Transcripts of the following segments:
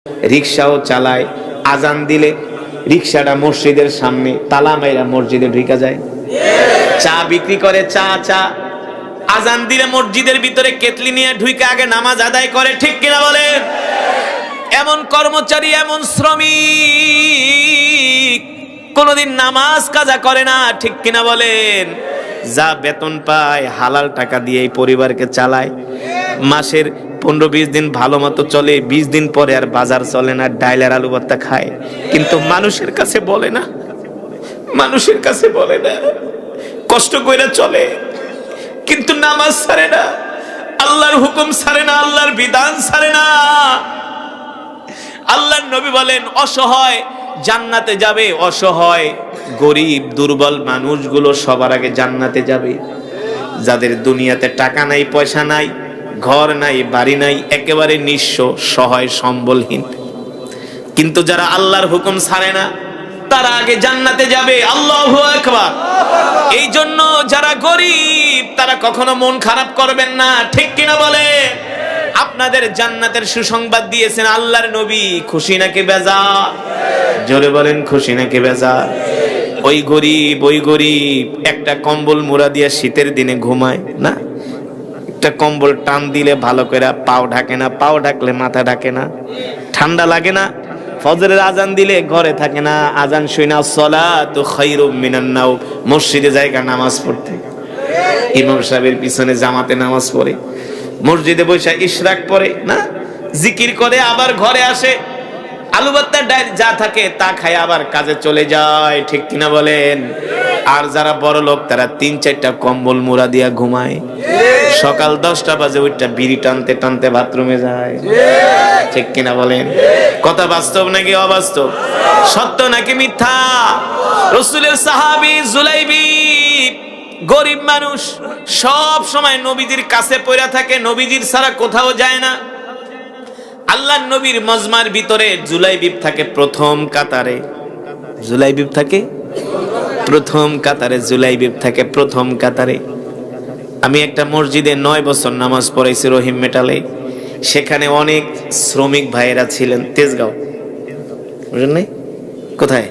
রিকশাও চালায়, আজান দিলে রিকশাটা মসজিদের সামনে তালা মাইরা মসজিদে ঢুকা যায়। চা বিক্রি করে, চা আজান দিলে মসজিদের ভিতরে কেতলি নিয়ে ঢুকে আগে নামাজ আদায় করে, ঠিক কিনা বলেন? এমন কর্মচারী, এমন শ্রমিক কোনদিন নামাজ কাজা করে না, ঠিক কিনা বলেন? যা বেতন পায় হালাল টাকা দিয়ে এই পরিবারকে চালায়। মাসের 15-20 দিন ভালো মতো চলে, 20 দিন পরে আর বাজার চলে না, ডাইল আর আলু ভর্তা খায়। কিন্তু মানুষের কাছে বলে না, মানুষের কাছে বলে না, কষ্ট কইরা চলে কিন্তু নামাজ ছাড়ে না, আল্লাহর হুকুম ছাড়ে না, আল্লাহর বিধান ছাড়ে না। আল্লাহর নবী বলেন অসহায় জান্নাতে যাবে, অসহায় গরিব দুর্বল মানুষগুলো সবার আগে জান্নাতে যাবে। যাদের দুনিয়াতে টাকা নাই, পয়সা নাই, ঘর নাই, বাড়ি নাই, একেবারে নিঃস্ব, সহায়, সম্বলহীন, কিন্তু যারা আল্লাহর হুকুম ছাড়ে না তারা আগে জান্নাতে যাবে। আল্লাহু আকবার। এই জন্য যারা গরিব তারা কখনো মন খারাপ করবেন না, ঠিক কিনা বলে? আপনাদের জান্নাতের সুসংবাদ দিয়েছেন আল্লাহর নবী, খুশি নাকি বেজার? জোরে বলেন, খুশি নাকি বেজার? ওই গরিব একটা কম্বল মুড়া দিয়ে শীতের দিনে ঘুমায় না, একটা কম্বল টান দিলে ভালো করে পাও ঢাকে না, পাও ঢাকলে মাথা ঢাকে না, ঠান্ডা লাগে না। ফজরের আজান দিলে ঘরে থাকে না, আজান শুনা সলাতু খায়রুম মিনান নাওম, মসজিদে জায়গা নামাজ পড়তে, ইমাম সাহেবের পিছনে জামাতে নামাজ পড়ে, মসজিদে বসে ইশরাক পড়ে না, জিকির করে, আবার ঘরে আসে, আলু ভর্তা ডাল যা থাকে তা খায়, আবার কাজে চলে যায়, ঠিক কিনা বলেন? আর যারা বড় লোক তারা 3-4টা কম্বল মুড়া দিয়া ঘুমায়, সকাল 10টা বাজে ওইটা বিড়ি টানতে টানতে বাথরুমে যায়, ঠিক কিনা বলেন? কথা বাস্তব নাকি অবাস্তব? সত্য নাকি মিথ্যা? রাসূলের সাহাবী জুলাইবিব গরিব মানুষ, সব সময় নবীজির কাছে পড়ে থাকে, নবীজির ছাড়া কোথাও যায় না। আল্লাহর নবীর মজমার ভিতরে জুলাইবিব থাকে প্রথম কাতারে, জুলাইবিব থাকে প্রথম কাতারে, জুলাইবিব থাকে প্রথম কাতারে। আমি একটা মসজিদে 9 বছর নামাজ পড়াইছি রহিম মেটালে, সেখানে অনেক শ্রমিক ভাইয়েরা ছিলেন। তেজগাঁও, বুঝলেন নাই? কোথায়?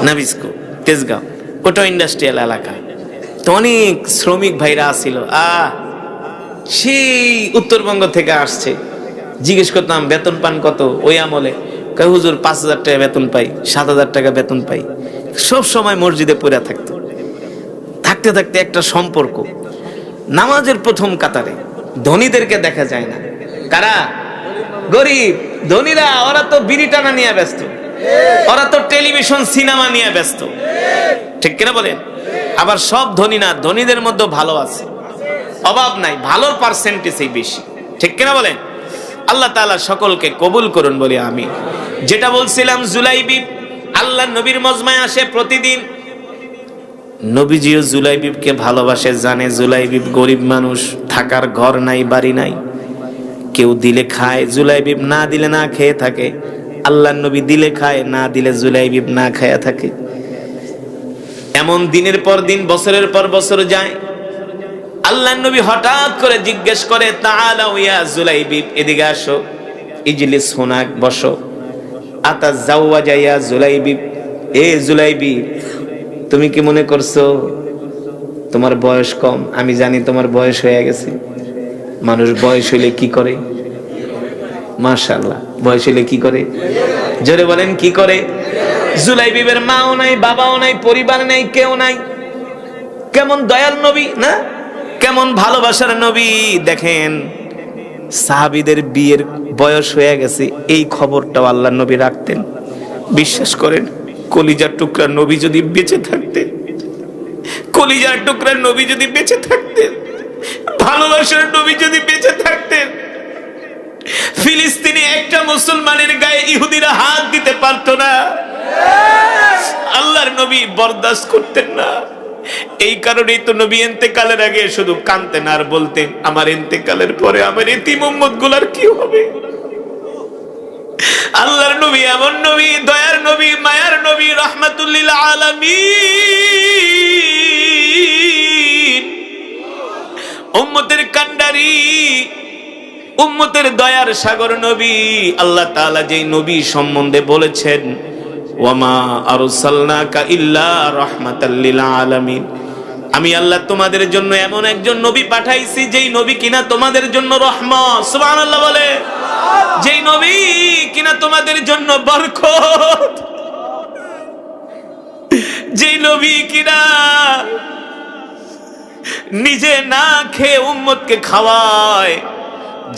নাবিস্কো, তেজগাঁও, ওটা ইন্ডাস্ট্রিয়াল এলাকা। তো অনেক শ্রমিক ভাইরা আসছিল, সেই উত্তরবঙ্গ থেকে আসছে। জিজ্ঞেস করতাম বেতন পান কত? ওই আমলে কয় হুজুর 5,000 টাকা বেতন পাই, 7,000 টাকা বেতন পাই। সব সময় মসজিদে পড়ে থাকতো। থাকতে থাকতে একটা সম্পর্ক, নামাজের প্রথম কাতারে ধনীদেরকে দেখা যায় না। কারা? গরিব। ধনীরা ওরা তো বিড়ি টানা নিয়ে ব্যস্ত, ওরা তো টেলিভিশন সিনেমা নিয়ে ব্যস্ত, ঠিক কিনা বলেন? আবার সব ধনী না, ধনীদের মধ্যে ভালো আছে, অভাব নাই, ভালোর পার্সেন্টেজই বেশি, ঠিক কিনা বলেন? আল্লাহ তাআলা সকলকে কবুল করুন বলি আমিন। যেটা বলছিলাম, জুলাইবিব আল্লাহর নবীর মজমায় আসে প্রতিদিন। নবীজিও জুলাইবিবকে ভালোবাসে, জানে জুলাইবিব গরিব মানুষ, থাকার ঘর নাই, বাড়ি নাই, কেউ দিলে খায়, জুলাইবিব না দিলে না খেয়ে থাকে। আল্লাহর নবী দিলে খায়, না দিলে জুলাইবিব না খায়া থাকে। এমন দিনের পর দিন, বছরের পর বছর যায়। আল্লাহর নবী হঠাৎ করে জিজ্ঞেস করে, তাআলা ইয়া জুলাইবিব, এদিকে আসো, ইজলিস হুনাক, বসো। আতাজাওয়াজা ইয়া জুলাইবিব, এ জুলাইবিব, তুমি কি মনে করছো তোমার বয়স কম? আমি জানি তোমার বয়স হয়ে গেছে। মানুষ বয়স হইলে কি করে? মাশাআল্লাহ, বয়স হইলে কি করে? জোরে বলেন, কি করে? জুলাইবিবের মাও নাই, বাবাও নাই, পরিবার নাই, কেউ নাই। কেমন দয়াল নবী না, কেমন ভালোবাসার নবী। দেখেন, সাহাবীদের বিয়ের বয়স হয়ে গেছে, এই খবরটাও আল্লাহর নবী রাখতেন। বিশ্বাস করেন, কলিজার টুকরা নবী যদি বেঁচে থাকতেন, কলিজার টুকরা নবী যদি বেঁচে থাকতেন, ভালোবাসার নবী যদি বেঁচে থাকতেন, ফিলিস্তিনে একটা মুসলমানের গায়ে ইহুদিরা হাত দিতে পারতো না। আল্লাহর নবী বরদাস্ত করতেন না। এই কারণেই তো নবী ইন্তেকালের আগে শুধু কাঁদতেন আর বলতেন, আমার ইন্তেকালের পরে আমার এতিম উম্মত গুলার কি হবে? আল্লাহর নবী এমন নবী, দয়ার নবী, মায়ার নবী, রাহমাতুল লিল আলামিন, উম্মতের কান্ডারি। উম্মতের দয়ার সাগর নবী। আল্লাহ তাআলা যেই নবী সম্বন্ধে বলেছেন, ওয়ামা আরসালনাকা ইল্লা রাহমাতাল লিল আলামিন, আমি আল্লাহ তোমাদের জন্য এমন একজন নবী পাঠাইছি যেই নবী কিনা তোমাদের জন্য রহমত। সুবহানাল্লাহ বলে। যেই নবী কিনা তোমাদের জন্য বরকত, যেই নবী কিনা নিজে না খেয়ে উম্মতকে খাওয়ায়,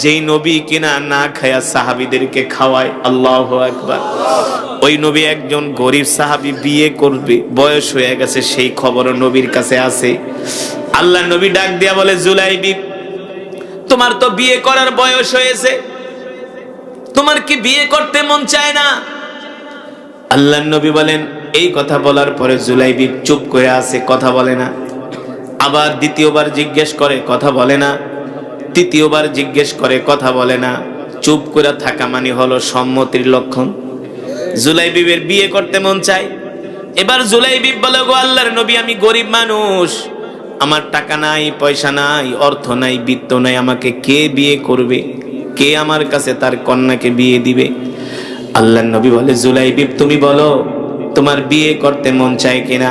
যেই নবী কিনা না খায়া সাহাবীদেরকে খাওয়ায়। আল্লাহু আকবার। ওই নবী একজন গরিব সাহাবী বিয়ে করবে, বয়স হয়ে গেছে, সেই খবর নবীর কাছে আছে। আল্লাহ নবী ডাক দিয়া বলে, জুলাইবি, তোমার তো বিয়ে করার বয়স হয়েছে, তোমার কি বিয়ে করতে মন চায় না? আল্লাহ নবী বলেন, এই কথা বলার পরে জুলাইবি চুপ করে আছে, কথা বলে না। আবার দ্বিতীয়বার জিজ্ঞেস করে, কথা বলে না। তৃতীয়বার জিজ্ঞেস করে, কথা বলে না। চুপ করে থাকা মানে হলো সম্মতির লক্ষণ। জুলাইবিবের বিয়ে করতে মন চায়। এবার জুলাইবিব বলে, গো আল্লাহর নবী, আমি গরিব মানুষ, আমার টাকা নাই, পয়সা নাই, অর্থ নাই, বিত্ত নাই, আমাকে কে বিয়ে করবে? কে আমার কাছে তার কন্যাকে বিয়ে দিবে? আল্লাহর নবী বলে, জুলাইবিব তুমি বলো তোমার বিয়ে করতে মন চায় কিনা?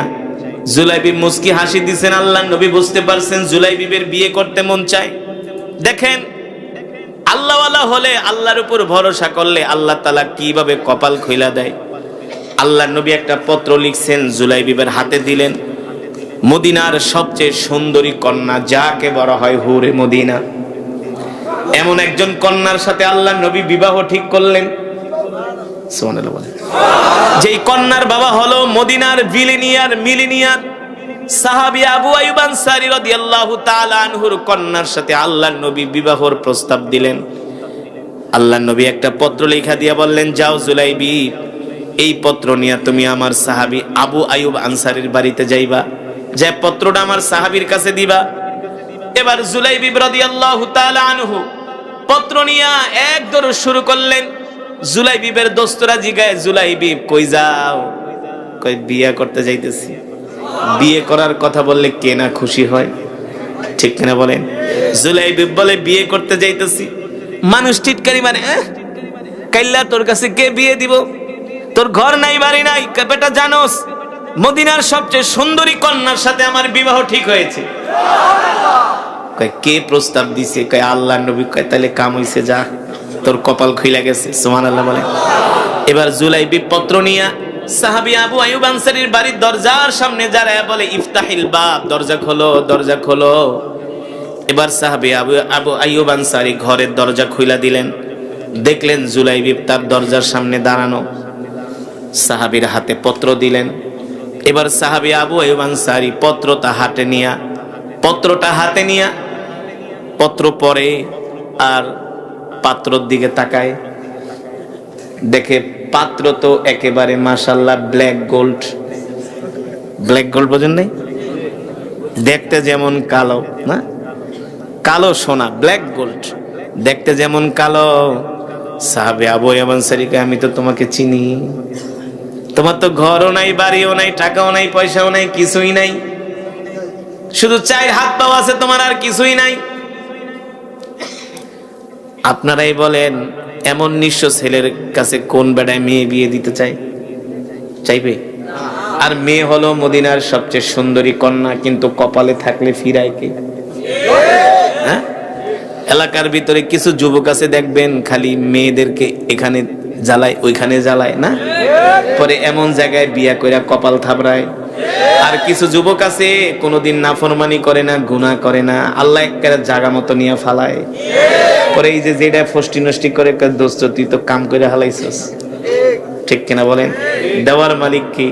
জুলাইবিব মুস্কি হাসি দিছেন। আল্লাহর নবী বুঝতে পারছেন জুলাইবিবের বিয়ে করতে মন চায়। দেখেন, আল্লাহওয়ালা হলে, আল্লাহর উপর ভরসা করলে আল্লাহ তাআলা কিভাবে কপাল খুইলা দেয়। আল্লাহর নবী একটা পত্র লিখছেন, জুলাইবিবের হাতে দিলেন। মদিনার সবচেয়ে সুন্দরী কন্যা, যাকে বলা হয় হুরে মদিনা, এমন একজন কন্যার সাথে আল্লাহর নবী বিবাহ ঠিক করলেন। সুবহানাল্লাহ বলেন। যেই কন্যার বাবা হলো মদিনার মিলিনিয়ার সাহাবী আবু আইয়ুব আনসারী রাদিয়াল্লাহু তাআলা আনহুর কন্যার সাথে আল্লাহর নবী বিবাহর প্রস্তাব দিলেন। আল্লাহর নবী একটা পত্র লেখা দিয়া বললেন, যাও জুলাইবি, এই পত্র নিয়ে তুমি আমার সাহাবী আবু আইয়ুব আনসারীর বাড়িতে যাইবা, যে পত্রটা আমার সাহাবীর কাছে দিবা। এবার জুলাইবি রাদিয়াল্লাহু তাআলা আনহু পত্র নিয়ে এক দৌড় শুরু করলেন। জুলাইবিবের দোস্তরা জিগায়, জুলাইবিব কই যাও? কই বিয়ে করতে যাইতেছি। বিয়ে করার কথা বললে কে না খুশি হয়, ঠিক কিনা বলেন? জুলাইবিব বলে, বিয়ে করতে যাইতেছি। মানুষ টিটকারি মানে, কাইল্লা তোর কাছে কে বিয়ে দিব? তোর ঘর নাই, বাড়ি নাই, বেটা জানোস মদিনার সবচেয়ে সুন্দরী কন্যার সাথে আমার বিবাহ ঠিক হয়েছে। কয় কে প্রস্তাব দিছে? কয় আল্লাহর নবী। কয় তাহলে কাম হইছে, যা, তোর কপাল খুইলা গেছে। সুবহানাল্লাহ বলে। এবার জুলাইবি পত্র নিয়া সাহাবী আবু আইয়ুব আনসারীর বাড়ির দরজার সামনে দাঁড়ায় বলে, ইফতাহিল বাব, দরজা খোলো, দরজা খোলো। এবার সাহাবী আবু আইয়ুব আনসারী ঘরের দরজা খুইলা দিলেন। দেখলেন জুলাইবি তার দরজার সামনে দাঁড়ানো, সাহাবীর হাতে পত্র দিলেন। এবার সাহাবী আবু আইয়ুব আনসারী পত্রটা হাতে নিয়া পত্র পড়ে আর পাত্রর দিকে তাকায়। দেখে পাত্র তো একেবারে মাশাআল্লাহ ব্ল্যাক গোল্ড বোঝেন নাই? দেখতে যেমন কালো, না কালো সোনা, ব্ল্যাক গোল্ড, দেখতে যেমন কালো। সাহাবী আবু আইয়ুব আনসারীকে, আমি তো তোমাকে চিনি, তোমার তো ঘরও নাই, বাড়িও নাই, টাকাও নাই, পয়সাও নাই, কিছুই নাই, শুধু চার হাত পাও আছে তোমার, আর কিছুই নাই। আপনারাই বলেন, এমন নিঃস্ব ছেলের কাছে কোন বেড়ায় মেয়ে বিয়ে দিতে চাইবে? আর মেয়ে হলো মদিনার সবচেয়ে সুন্দরী কন্যা, কিন্তু কপালে থাকলে ফিরায় কে? হ্যাঁ, এলাকার ভিতরে কিছু যুবক আছে দেখবেন, খালি মেয়েদেরকে এখানে জ্বালায়, ওইখানে জ্বালায়, না পরে এমন জায়গায় বিয়া কইরা কপাল থাবড়ায়। আর কিছু যুবক আছে কোনোদিন নাফরমানি করে না, গুনাহ করে না, আল্লাহ একেবারে জায়গা মতো নিয়ে ফালায়। পরে এই যে যেটা ফষ্টি নষ্টি করে, দোস্ত তুই তো কাম করে হালাইছিস, ঠিক কিনা বলেন? দেওয়ার মালিক কি?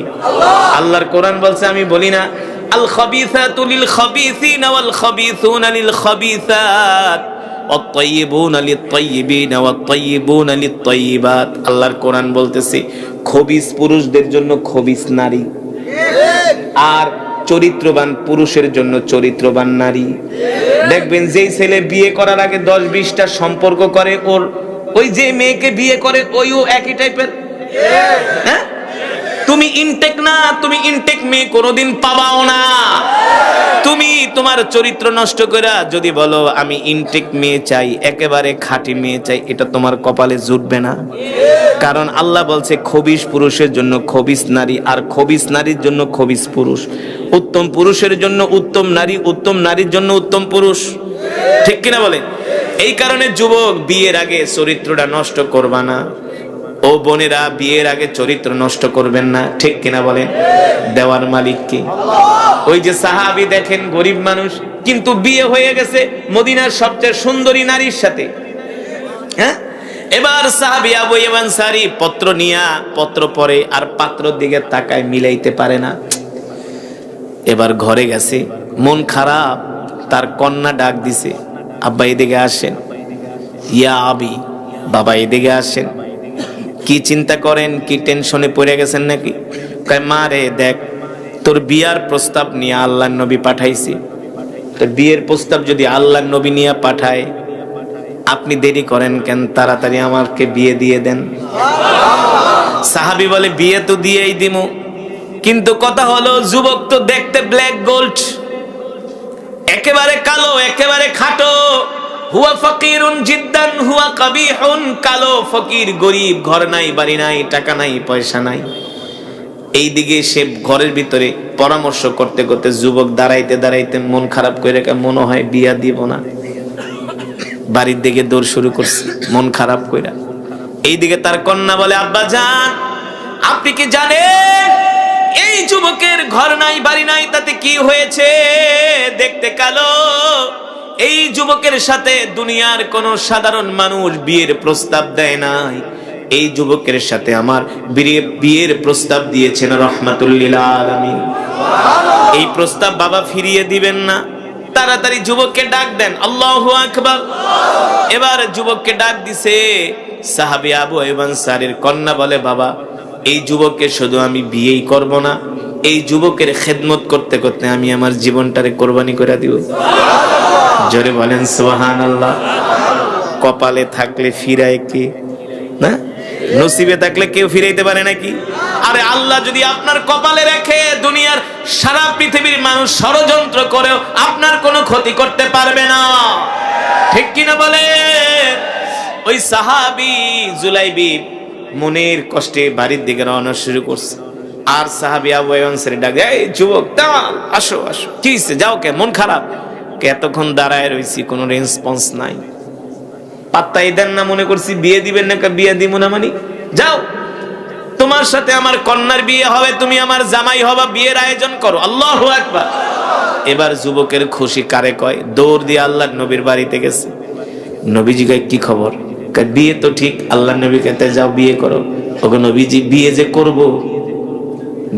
আল্লাহর কোরআন বলছে, আমি বলি না, আল খাবিসাতু লিল খাবিসিনা ওয়াল খাবিসুনা লিল খাবিসাত ওয়াত-তাইয়িবুনা লিত-তাইয়িবিনা ওয়াত-তাইয়িবুনা লিত-তাইয়িবাত। আল্লাহর কোরআন বলতেছে, খবিস পুরুষদের জন্য খবিস নারী, আর চরিত্রবান পুরুষের জন্য চরিত্রবান নারী। দেখবেন যেই ছেলে বিয়ে করার আগে 10-20টা সম্পর্ক করে, ওর ওই যে মেয়েকে বিয়ে করে ওইও একই টাইপের। হ্যাঁ, তুমি ইনটেক না, তুমি ইনটেক মেয়ে কোনোদিন পাবাও না। তুমি তোমার চরিত্র নষ্ট করে যদি বলো আমি ইনটেক মেয়ে চাই, একেবারে খাঁটি মেয়ে চাই, এটা তোমার কপালে জুটবে না। কারণ আল্লাহ বলছে খবিশ পুরুষের জন্য খবিশ নারী, আর খবিশ নারীর জন্য খবিশ পুরুষ। উত্তম পুরুষের জন্য উত্তম নারী, উত্তম নারীর জন্য উত্তম পুরুষ। ঠিক কিনা বলে? এই কারণে যুবক, বিয়ের আগে চরিত্রটা নষ্ট করবা না। ও বোনেরা, বিয়ের আগে চরিত্র নষ্ট করবেন না। ঠিক কিনা বলেন? দেওয়ার মালিক কি? ওই যে সাহাবী দেখেন, গরিব মানুষ, কিন্তু বিয়ে হয়ে গেছে মদিনার সবচেয়ে সুন্দরী নারীর সাথে। হ্যাঁ, এবার সাহাবী আবু আইয়ুব আনসারী পত্র নিয়া পত্র পড়ে আর পাত্রর দিকে তাকায়, মিলাইতে পারে না। এবার ঘরে গেছে, মন খারাপ, তার কন্যা ডাক দিছে, আব্বা এদিকে আসেন। ইয়া আবি, বাবা এদিকে আসেন। কি চিন্তা করেন? কি টেনশনে পড়ে গেছেন নাকি? কয় মা রে, দেখ তোর বিয়ার প্রস্তাব নিয়ে আল্লাহর নবী পাঠাইছি। তো বিয়ের প্রস্তাব যদি আল্লাহর নবী নিয়ে পাঠায়, আপনি দেরি করেন কেন? তাড়াতাড়ি আমাকে বিয়ে দিয়ে দেন। সাহাবী বলে বিয়ে তো দিয়েই দিমু, কিন্তু কথা হলো যুবক তো দেখতে ব্ল্যাক গোল্ড, একেবারে কালো, একেবারে খাটো। হুয়া ফকিরুন জিদ্দান হুয়া কাবিহুন, কালো, ফকির, গরিব, ঘর নাই, বাড়ি নাই, টাকা নাই, পয়সা নাই। এইদিকে সে ঘরের ভিতরে পরামর্শ করতে করতে যুবক দাঁড়াইতে দাঁড়াইতে মন খারাপ করে, মনে হয় বিয়া দিব না। বাড়ির দিকে দৌড় শুরু করছে মন খারাপ কইরা। এইদিকে তার কন্যা বলে, আব্বা জান, আপনি কি জানেন এই যুবকের ঘর নাই, বাড়ি নাই, তাতে কি হয়েছে? দেখতে কালো। এই যুবকের সাথে দুনিয়ার কোন সাধারণ মানুষ বিয়ের প্রস্তাব দেয় নাই। এই যুবকের সাথে আমার বিয়ের প্রস্তাব দিয়েছেন রাহমাতুল লিল আলামিন। এই প্রস্তাব বাবা ফিরিয়ে দিবেন না। তাড়াতাড়ি যুবককে ডাক দেন। আল্লাহু আকবার। এবার যুবককে ডাক দিছে। সাহাবী আবু আইয়ুব আনসারীর কন্যা বলে, বাবা, এই যুবককে শুধু আমি বিয়েই করব না, এই যুবকের খেদমত করতে করতে আমি আমার জীবনটারে কোরবানি করে দিব। জোরে বলেন সুবহানাল্লাহ। কপালে থাকলে ফিরায় কে? না, নসিবে থাকলে কেউ ফিরাইতে পারে নাকি? আরে আল্লাহ যদি আপনার কপালে রেখে দুনিয়ার সারা পৃথিবীর মানুষ ষড়যন্ত্র করেও আপনার কোনো ক্ষতি করতে পারবে না। ঠিক কিনা বলে? ওই সাহাবী জুলাইবি মনের কষ্টে বাড়ির দিকে রওনা শুরু করছে। আর সাহাবী আবু আইয়ুব আনসারী ডাক, এই যুবক, দাঁড়াও, আসো আসো। কি হইছে? যাও কে? মন খারাপ? এতক্ষণ দাঁড়ায় রইছি, কোনো রেসপন্স নাই, পাত্তাই দেন না। মনে করছি বিয়ে দিবেন না, বিয়ে দিব না মানে? যাও, তোমার সাথে আমার কন্যার বিয়ে হবে, তুমি আমার জামাই হবা, বিয়ের আয়োজন করো। আল্লাহু আকবার। এবার যুবকের খুশি কারে কয়? দৌড় দিয়ে আল্লাহর নবীর বাড়িতে গেছে। নবীজি কয়, কি খবর? কয় বিয়ে তো ঠিক। আল্লাহর নবী কইতে, যাও বিয়ে করো। ওগো নবীজি, বিয়ে যে করব,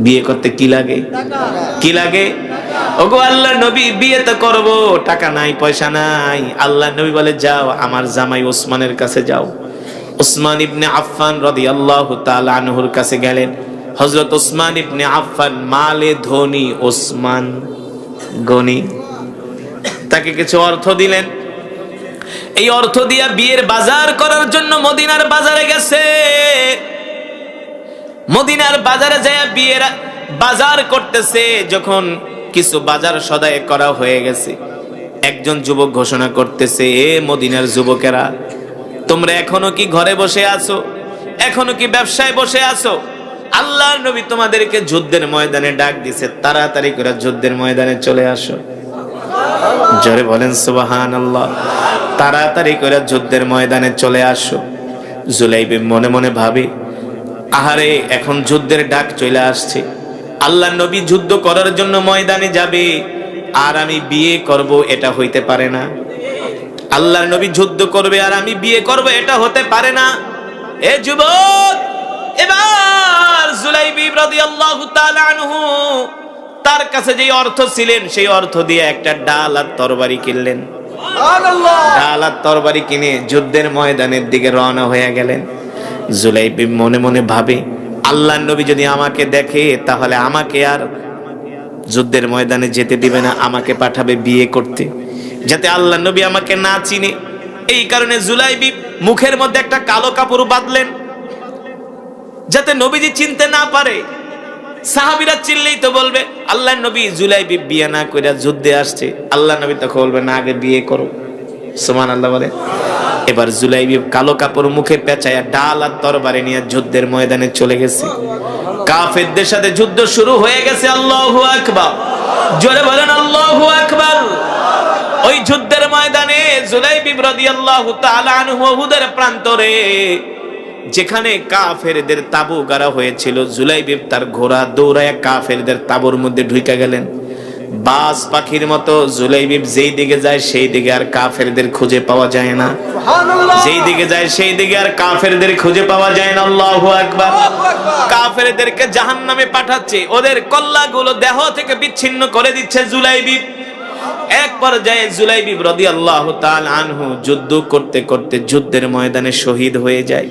বিয়ে করতে কি লাগে? কি লাগে? ওগো আল্লাহর নবী, বিয়ে তো করব, টাকা নাই, পয়সা নাই। আল্লাহর নবী বলে, যাও আমার জামাই ওসমানের কাছে যাও। উসমান ইবনে আফফান রাদিয়াল্লাহু তাআলা আনহুর কাছে গেলেন। হযরত উসমান ইবনে আফফান মালে ধনী, ওসমান গনি। তাকে কিছু অর্থ দিলেন। এই অর্থ দিয়া বিয়ের বাজার করার জন্য মদিনার বাজারে গেছে। মদিনার বাজারে যায় বিয়ের বাজার করতেছে। যখন কিছু বাজার সদাই করা হয়ে গেছে, একজন যুবক ঘোষণা করতেছে, এ মদিনার যুবকেরা, তোমরা এখনো কি ঘরে বসে আছো? এখনো কি ব্যবসায় বসে আছো? আল্লাহর নবী তোমাদেরকে যুদ্ধের ময়দানে ডাক দিছে, তাড়াতাড়ি করে যুদ্ধের ময়দানে চলে আসো। জোরে বলেন সুবহানাল্লাহ। তাড়াতাড়ি করে যুদ্ধের ময়দানে চলে আসো। জুলাইবি মনে মনে ভাবে, আহারে, এখন যুদ্ধের ডাক চলে আসছে, আল্লাহর নবী যুদ্ধ করার জন্য ময়দানে যাবে, আর আমি বিয়ে করব, এটা হইতে পারে না। আল্লাহর নবী যুদ্ধ করবে আর আমি বিয়ে করব, এটা হতে পারে না। এ যুবক, এবার জুলাইবি রাদিয়াল্লাহু তাআলা আনহু তার কাছে যে অর্থ ছিলেন, সেই অর্থ দিয়ে একটা ডাল আর তরবারি কিনলেন। সুবহানাল্লাহ। ডাল আর তরবারি কিনে যুদ্ধের ময়দানের দিকে রওনা হয়ে গেলেন। জুলাইবি মনে মনে ভাবে, আল্লাহর নবী যদি আমাকে দেখে, তাহলে আমাকে আর যুদ্ধের ময়দানে যেতে দিবে না, আমাকে পাঠাবে বিয়ে করতে, যাতে আল্লাহর নবী আমাকে না চিনে। এই কারণে জুলাইবি মুখের মধ্যে একটা কালো কাপড় বাঁধলেন, যাতে নবীজি চিনতে না পারে। সাহাবীরা চিল্লেই তো বলবে আল্লাহর নবী জুলাইবিব বিয়ে না কইরা যুদ্ধে আসছে। আল্লাহর নবী তখন বলবে না, আগে বিয়ে করো। সুবহানাল্লাহ বলে। এবার জুলাইবিব কালো কাপড় মুখে পেঁচায়া ডাল আর তরবারি নিয়ে যুদ্ধের ময়দানে চলে গেছে। কাফেরদের সাথে যুদ্ধ শুরু হয়ে গেছে। আল্লাহু আকবার, জোরে বলেন আল্লাহু আকবার। ওই যুদ্ধের ময়দানে জুলাইবিব রাদিয়াল্লাহু তাআলা আনহু উহুদের প্রান্তরে যেখানে কাফেরদের তাবু গাড়া হয়েছিল, জুলাইবিব তার ঘোড়া দৌড়ায়া কাফেরদের তাবুর মধ্যে ঢুকে গেলেন। বাজ পাখির মতো জুলাইবিব যেই দিকে যায় সেই দিকে আর কাফেরদের খুঁজে পাওয়া যায় না। যেই দিকে যায় সেই দিকে আর কাফেরদের খুঁজে পাওয়া যায় না। আল্লাহু আকবার। কাফেরদেরকে জাহান্নামে পাঠাচ্ছে, ওদের কল্লাগুলো দেহ থেকে বিচ্ছিন্ন করে দিচ্ছে জুলাইবিব। এক পর্যায়ে জুলাইবিব রাদিয়াল্লাহু তাআলা আনহু যুদ্ধ করতে করতে যুদ্ধের ময়দানে শহীদ হয়ে যায়।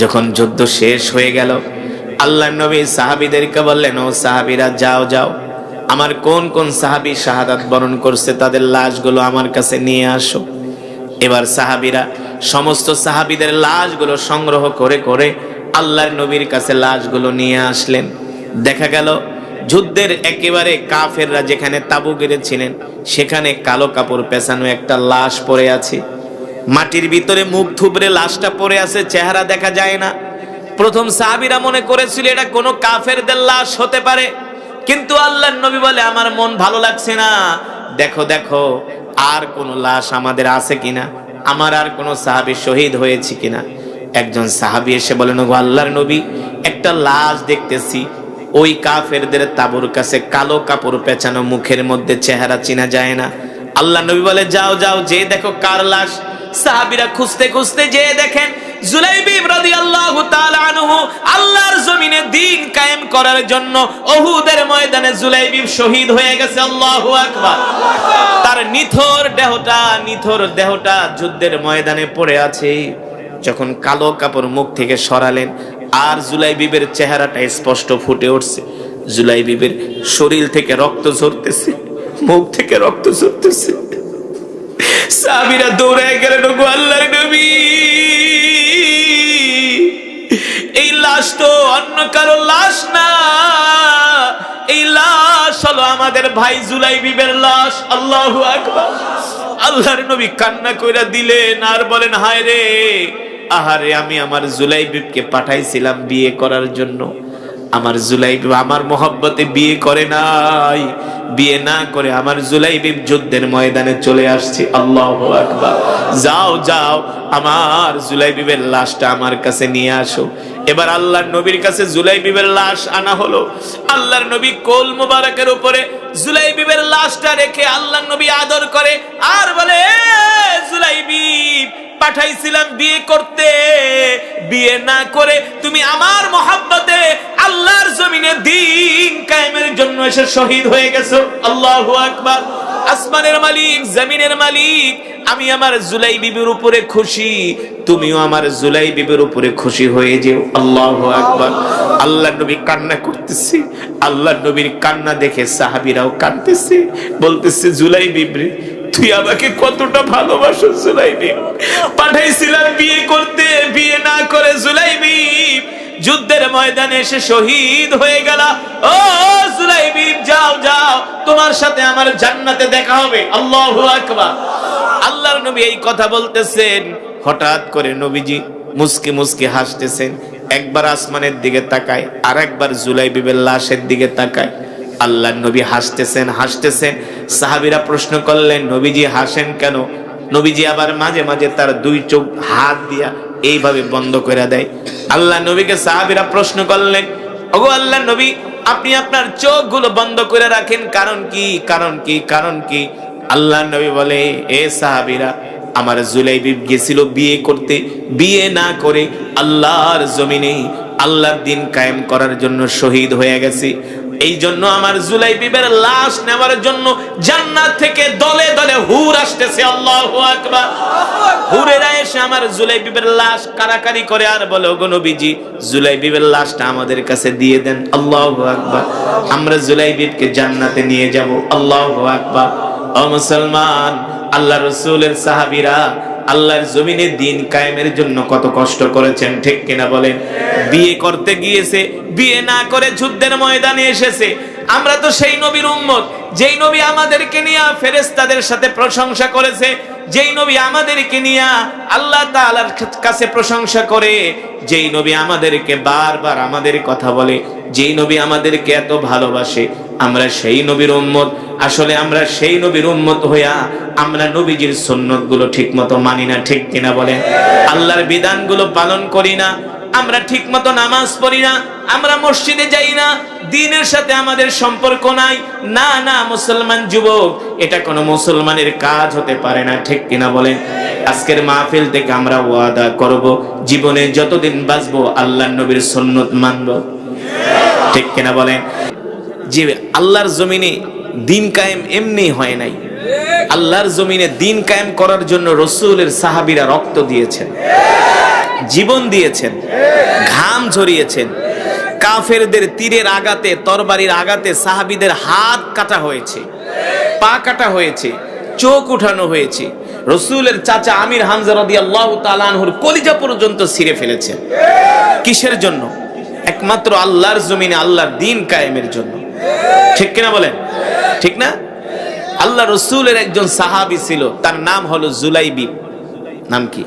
যখন যুদ্ধ শেষ হয়ে গেল, আল্লাহর নবী সাহাবীদেরকে বললেন, ও সাহাবীরা যাও যাও, আমার কোন কোন সাহাবী শাহাদাত বরণ করছে তাদের লাশগুলো আমার কাছে নিয়ে আসো। এবার সাহাবীরা সমস্ত সাহাবীদের লাশগুলো সংগ্রহ করে করে আল্লাহর নবীর কাছে লাশগুলো নিয়ে আসলেন। দেখা গেল যুদ্ধের একেবারে কাফেররা যেখানে তাবু গেড়েছিলেন সেখানে কালো কাপড় পেছানো একটা লাশ পড়ে আছে। মাটির ভিতরে মুখ থুবড়ে লাশটা পড়ে আছে, চেহারা দেখা যায় না। প্রথম সাহাবীরা মনে করেছিল এটা কোনো কাফেরদের লাশ হতে পারে, কিন্তু আল্লাহর নবী বলে আমার মন ভালো লাগছে না, দেখো দেখো আর কোন লাশ আমাদের আছে কিনা, আমার আর কোন সাহাবী শহীদ হয়েছে কিনা। একজন সাহাবী এসে বলেন, ও আল্লাহর নবী, একটা লাশ দেখতেছি, ওই কাফেরদের তাবুর কাছে কালো কাপড় পেঁচানো, মুখের মধ্যে চেহারা চেনা যায় না। আল্লাহর নবী বলে যাও যাও, যে দেখো কার লাশ। সাহাবীরা খুঁজতে খুঁজতে যে দেখেন জুলাইবিব রাদিয়াল্লাহু তাআলা আনহু আল্লাহর জমিনে দ্বীন কায়েম করার জন্য উহুদের ময়দানে জুলাইবিব শহীদ হয়ে গেছে। আল্লাহু আকবার। তার নিথর দেহটা যুদ্ধের ময়দানে পড়ে আছে। যখন কালো কাপড় মুখ থেকে সরালেন আর জুলাইবিবের চেহারাটা স্পষ্ট ফুটে উঠছে। জুলাইবিবের শরীর থেকে রক্ত ঝরতেছে, মুখ থেকে রক্ত ঝরতেছে। সাহাবীরা দৌড়ে গেলেন, ওগো আল্লাহর নবী, এই লাশ তো অন্য কারো লাশ না, এই লাশ হলো আমাদের ভাই জুলাইবিবের লাশ। আল্লাহু আকবার। আল্লাহর নবী কান্না কইরা দিলেন আর বলেন, হায় রে, আহারে, আমি আমার জুলাইবিবকে পাঠাইছিলাম বিয়ে করার জন্য, আমার জুলাইবিব আমার মোহব্বতে বিয়ে করে নাই, বিয়ে না করে আমার জুলাইবিব যুদ্ধের ময়দানে চলে আসছে। আল্লাহু আকবার। যাও যাও, আমার জুলাইবিবের লাশটা আমার কাছে নিয়ে আসো। এবার আল্লাহর নবীর কাছে জুলাইবিবের লাশ আনা হলো। আল্লাহর নবী কোল মোবারকের উপরে জুলাইবিবের লাশটা রেখে আল্লাহর নবী আদর করে আর বলে, জুলাইবিব, পাঠাইছিলাম বিয়ে করতে, বিয়ে না করে তুমি আমার মোহাব্বতে আল্লাহর জমিনে দ্বীন কায়েমের জন্য এসে শহীদ হয়ে গেছো। আল্লাহু আকবার। আসমানের মালিক, জমিনের মালিক, আমি আমার জুলাইবিবের উপরে খুশি, তুমিও আমার জুলাইবিবের উপরে খুশি হয়ে যেও। আল্লাহু আকবার। আল্লাহর নবী কান্না করতেছে। আল্লাহর নবীর কান্না দেখে সাহাবীরাও কাঁদতেছে, বলতেছে, জুলাইবিব রে, তুই আমাকে কতটা ভালোবাসো জুলাইবিব, পাঠাইছিলাম বিয়ে করতে, বিয়ে না করে জুলাইবিব যুদ্ধের ময়দানে এসে শহীদ হয়ে গেল। ও জুলাইবিব, যাও যাও, তোমার সাথে আমার জান্নাতে দেখা হবে। আল্লাহু আকবার। আল্লাহর নবী এই কথা বলতেছেন, হঠাৎ করে নবীজি মুস্কি মুস্কি হাসতেছেন। একবার আসমানের দিকে তাকায়, আর একবার জুলাইবিবের লাশের দিকে তাকায়। আল্লাহর নবী হাসতেছেন হাসতেছেন। সাহাবীরা প্রশ্ন করলেন, নবীজি হাসেন কেন? নবীজি আবার মাঝে মাঝে তার দুই চোখ হাত দিয়া এইভাবে বন্ধ করে দেয়। আল্লাহ নবীকে সাহাবীরা প্রশ্ন করলেন, ওগো আল্লাহর নবী, আপনি আপনার চোখগুলো বন্ধ করে রাখেন, কারণ কি? কারণ কি? কারণ কি? আল্লাহর নবী বলে, এ সাহাবীরা, আমার জুলাইবিব গেছিল বিয়ে করতে, বিয়ে না করে আল্লাহর জমিনে আল্লাহর দ্বীন কায়েম করার জন্য শহীদ হয়ে গেছে। এই জন্য আমার জুলাইবিবের লাশ নেওয়ার জন্য জান্নাত থেকে দলে দলে হুর আসতেছে। আল্লাহু আকবার। হুরেরা এসে আমার জুলাইবিবের লাশ কারাকারি করে আর বলে, ওগো নবীজি, জুলাইবিবের লাশটা আমাদের কাছে দিয়ে দেন। আল্লাহু আকবার। আমরা জুলাইবিবকে জান্নাতে নিয়ে যাব। আল্লাহু আকবার। ও মুসলমান, আল্লাহ রাসূলের সাহাবীরা আল্লাহর জমিনে দিন কায়েমের জন্য কত কষ্ট করেছেন, ঠিক কিনা বলেন? বিয়ে করতে গিয়েছে, বিয়ে না করে যুদ্ধের ময়দানে এসেছে। আমরা তো সেই নবীর উম্মত, যেই নবী আমাদেরকে নিয়ে ফেরেশতাদের সাথে প্রশংসা করেছে, যেই নবী আমাদেরকে নিয়ে আল্লাহ তাআলার কাছে প্রশংসা করে, যেই নবী আমাদেরকে বারবার আমাদের কথা বলে, যেই নবী আমাদেরকে এত ভালোবাসে, আমরা সেই নবীর উম্মত। আসলে আমরা সেই নবীর উম্মত হইয়া আমরা নবীজির সুন্নতগুলো ঠিকমতো মানি না, ঠিক কিনা বলেন? আল্লাহর বিধানগুলো পালন করি না, আমরা ঠিকমতো নামাজ পড়ি না, আমরা মসজিদে যাই না, দ্বীনের সাথে আমাদের সম্পর্ক নাই। না না মুসলমান যুবক, এটা কোনো মুসলমানের কাজ হতে পারে না, ঠিক কিনা বলেন? আজকের মাহফিল থেকে আমরা ওয়াদা করব, জীবনে যতদিন বাঁচবো আল্লাহর নবীর সুন্নত মানব, ঠিক কিনা বলেন? যে আল্লাহর জমিনে দিন কায়েম এমনি হয় নাই। আল্লাহর জমিনে দিন কায়েম করার জন্য রাসূলের সাহাবীরা রক্ত দিয়েছেন, জীবন দিয়েছেন, ঘাম ঝরিয়েছেন। কাফেরদের তীরের আঘাতে, তরবারির আঘাতে সাহাবীদের হাত কাটা হয়েছে, পা কাটা হয়েছে, চোখ উঠানো হয়েছে। রাসূলের চাচা আমির হামজা রাদিয়াল্লাহু তাআলা আনহুর কলিজা পর্যন্ত ছিঁড়ে ফেলেছেন। কিসের জন্য? একমাত্র আল্লাহর জমিনে আল্লাহর দ্বীন কায়েমের জন্য, ঠিক কিনা বলেন? ঠিক না? আল্লাহ রাসূলের একজন সাহাবী ছিল, তার নাম হলো জুলাইবিব। নাম কি?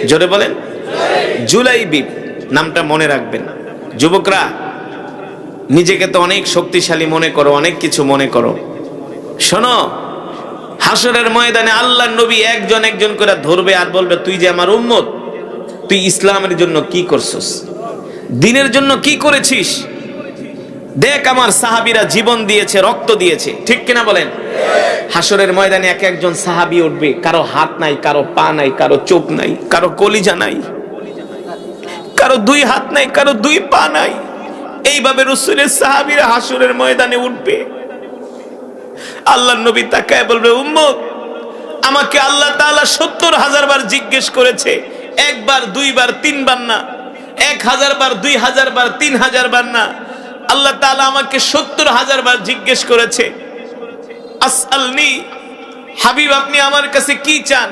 জোরে বলেন। জুলাইবিব নামটা মনে রাখবেন। যুবকরা, নিজেকে তো অনেক শক্তিশালী মনে করো, অনেক কিছু মনে করো। শোনো, হাসরের ময়দানে আল্লাহর নবী একজন একজন করে ধরবে আর বলবে, তুই যে আমার উম্মত, তুই ইসলামের জন্য কি করছিস, দ্বীনের জন্য কি করেছিস? দেখ আমার সাহাবীরা জীবন দিয়েছে, রক্ত দিয়েছে, ঠিক কিনা বলেন? হাসরের ময়দানে এক একজন সাহাবী উঠবে, কারো হাত নাই, কারো পা নাই, কারো চোখ নাই, কারো কলিজা নাই, কারো দুই হাত নাই, কারো দুই পা নাই। এইভাবে রাসূলের সাহাবীরা হাসরের ময়দানে উঠবে। আল্লাহর নবী তাকায় বলবে, উম্মত, আমাকে আল্লাহ তাআলা ৭০,০০০ বার জিজ্ঞেস করেছে, একবার, দুইবার, তিনবার না, ১,০০০ বার, ২,০০০ বার, ৩,০০০ বার না। আল্লাহ তাআলা আমাকে ৭০,০০০ বার জিজ্ঞেস করেছে, আসআলনি, হাবিব আপনি আমার কাছে কি চান?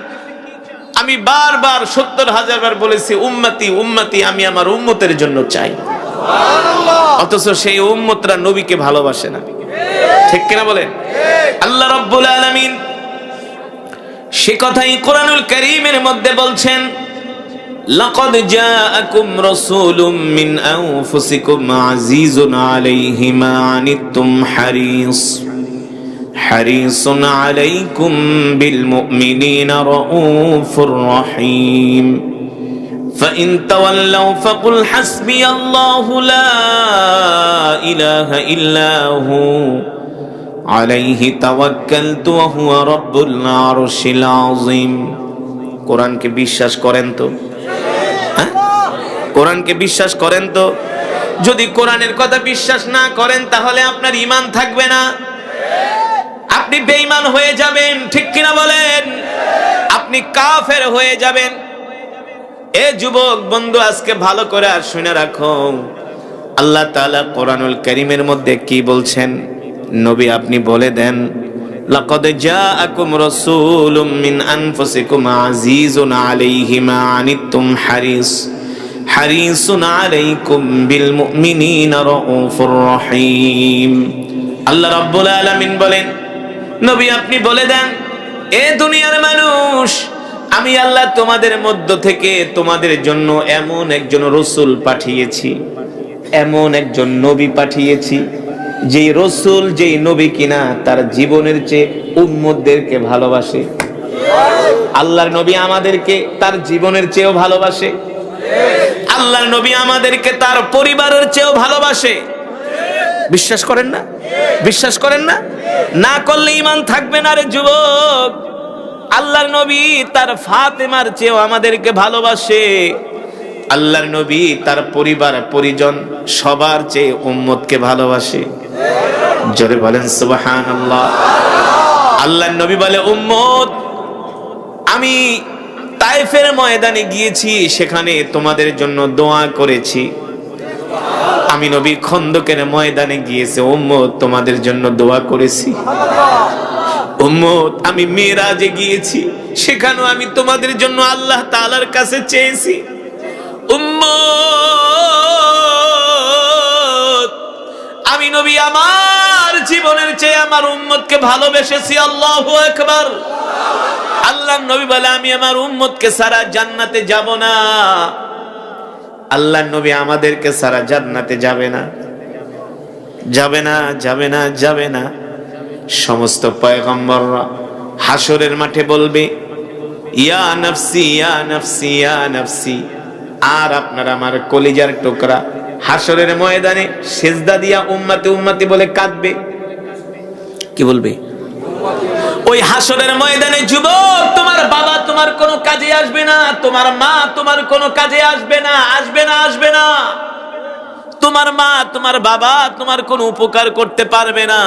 আমি বারবার ৭০,০০০ বার বলেছি, উম্মতি উম্মতি, আমি আমার উম্মতের জন্য চাই। অথচ সেই উম্মতরা নবীকে ভালোবাসে না, ঠিক কিনা বলেন? আল্লাহ রাব্বুল আলামিন সে কথাই কোরআনুল কারীমের মধ্যে বলছেন, লাকাদ জাআকুম রাসূলুম মিন আনফুসিকুম আজিজুন আলাইহি মা আনিতুম হারিসুন আলাইকুম বিল মুমিনিনা রাউফুর রহিম ফাইন তাওয়াল্লাউ ফাকুল হাসবিয়াল্লাহু লা ইলাহা ইল্লা হু আলাইহি তাওয়াক্কালতু ওয়া হুয়া রাব্বুল আরশিল আযীম। কোরআনকে বিশ্বাস করেন তো? কোরআনকে বিশ্বাস করেন তো? যদি কোরআনের কথা বিশ্বাস না করেন তাহলে আপনার ঈমান থাকবে না, আপনি বেঈমান হয়ে যাবেন, ঠিক কিনা বলেন? আপনি কাফের হয়ে যাবেন। এ যুবক বন্ধু, আজকে ভালো করে আর শুনে রাখো, আল্লাহ তাআলা কোরআনুল কারীমের মধ্যে কি বলছেন? নবী আপনি বলে দেন, লাকাদ জাআকুম রাসূলুম মিন আনফুসিকুম আজিজুন আলাইহি মা আনিতুম হারিসুন আলাইকুম বিল মুমিনিনা রাউফুর রহিম। আল্লাহ রাব্বুল আলামিন বলেন, নবী আপনি বলে দেন, এ দুনিয়ার মানুষ, আমি আল্লাহ তোমাদের মধ্য থেকে তোমাদের জন্য এমন একজন রাসূল পাঠিয়েছি, এমন একজন নবী পাঠিয়েছি, যেই রাসূল, যেই নবী কিনা তার জীবনের চেয়ে উম্মতদেরকে ভালোবাসে। আল্লাহর নবী আমাদেরকে তার জীবনের চেয়েও ভালোবাসে। আল্লাহর নবী আমাদেরকে তার পরিবারের চেয়েও ভালোবাসে। বিশ্বাস করেন না? বিশ্বাস করেন না? না করলে ঈমান থাকবে না রে যুবক। আল্লাহর নবী তার ফাতেমার চেয়েও আমাদেরকে ভালোবাসে। আল্লাহর নবী তার পরিবার পরিজন সবার চেয়ে উম্মতকে ভালোবাসে। জোরে বলেন সুবহানাল্লাহ। আল্লাহর নবী বলে, উম্মত, আমি তায়েফের ময়দানে গিয়েছি, সেখানে তোমাদের জন্য দোয়া করেছি। আমি নবী খন্দকের ময়দানে গিয়েছি, উম্মত তোমাদের জন্য দোয়া করেছি। উম্মত, আমি মিরাজে গিয়েছি, সেখানেও আমি তোমাদের জন্য আল্লাহ তাআলার কাছে চেয়েছি। উম্মত, আমি নবী আমার জীবনের চেয়ে আমার উম্মতকে ভালোবেসেছি। আল্লাহু আকবার। আল্লাহর নবী বলে, আমি আমার উম্মতকে ছাড়া জান্নাতে যাব না। আল্লাহর নবী আমাদেরকে ছাড়া জান্নাতে যাবে না, যাবে না, যাবে না, যাবে না। সমস্ত পয়গম্বররা হাসরের মাঠে বলবে, ইয়া নফসি, ইয়া নফসি, ইয়া নফসি। আর আপনার আমার কলিজার টুকরা হাসরের ময়দানে সিজদা দিয়া উম্মতি উম্মতি বলে কাঁদবে। কি বলবে? ওই হাসরের ময়দানে, যুবক, তোমার বাবা তোমার কোনো কাজে আসবে না, তোমার মা তোমার কোনো কাজে আসবে না, আসবে না, আসবে না। তোমার মা তোমার বাবা তোমার কোনো উপকার করতে পারবে না।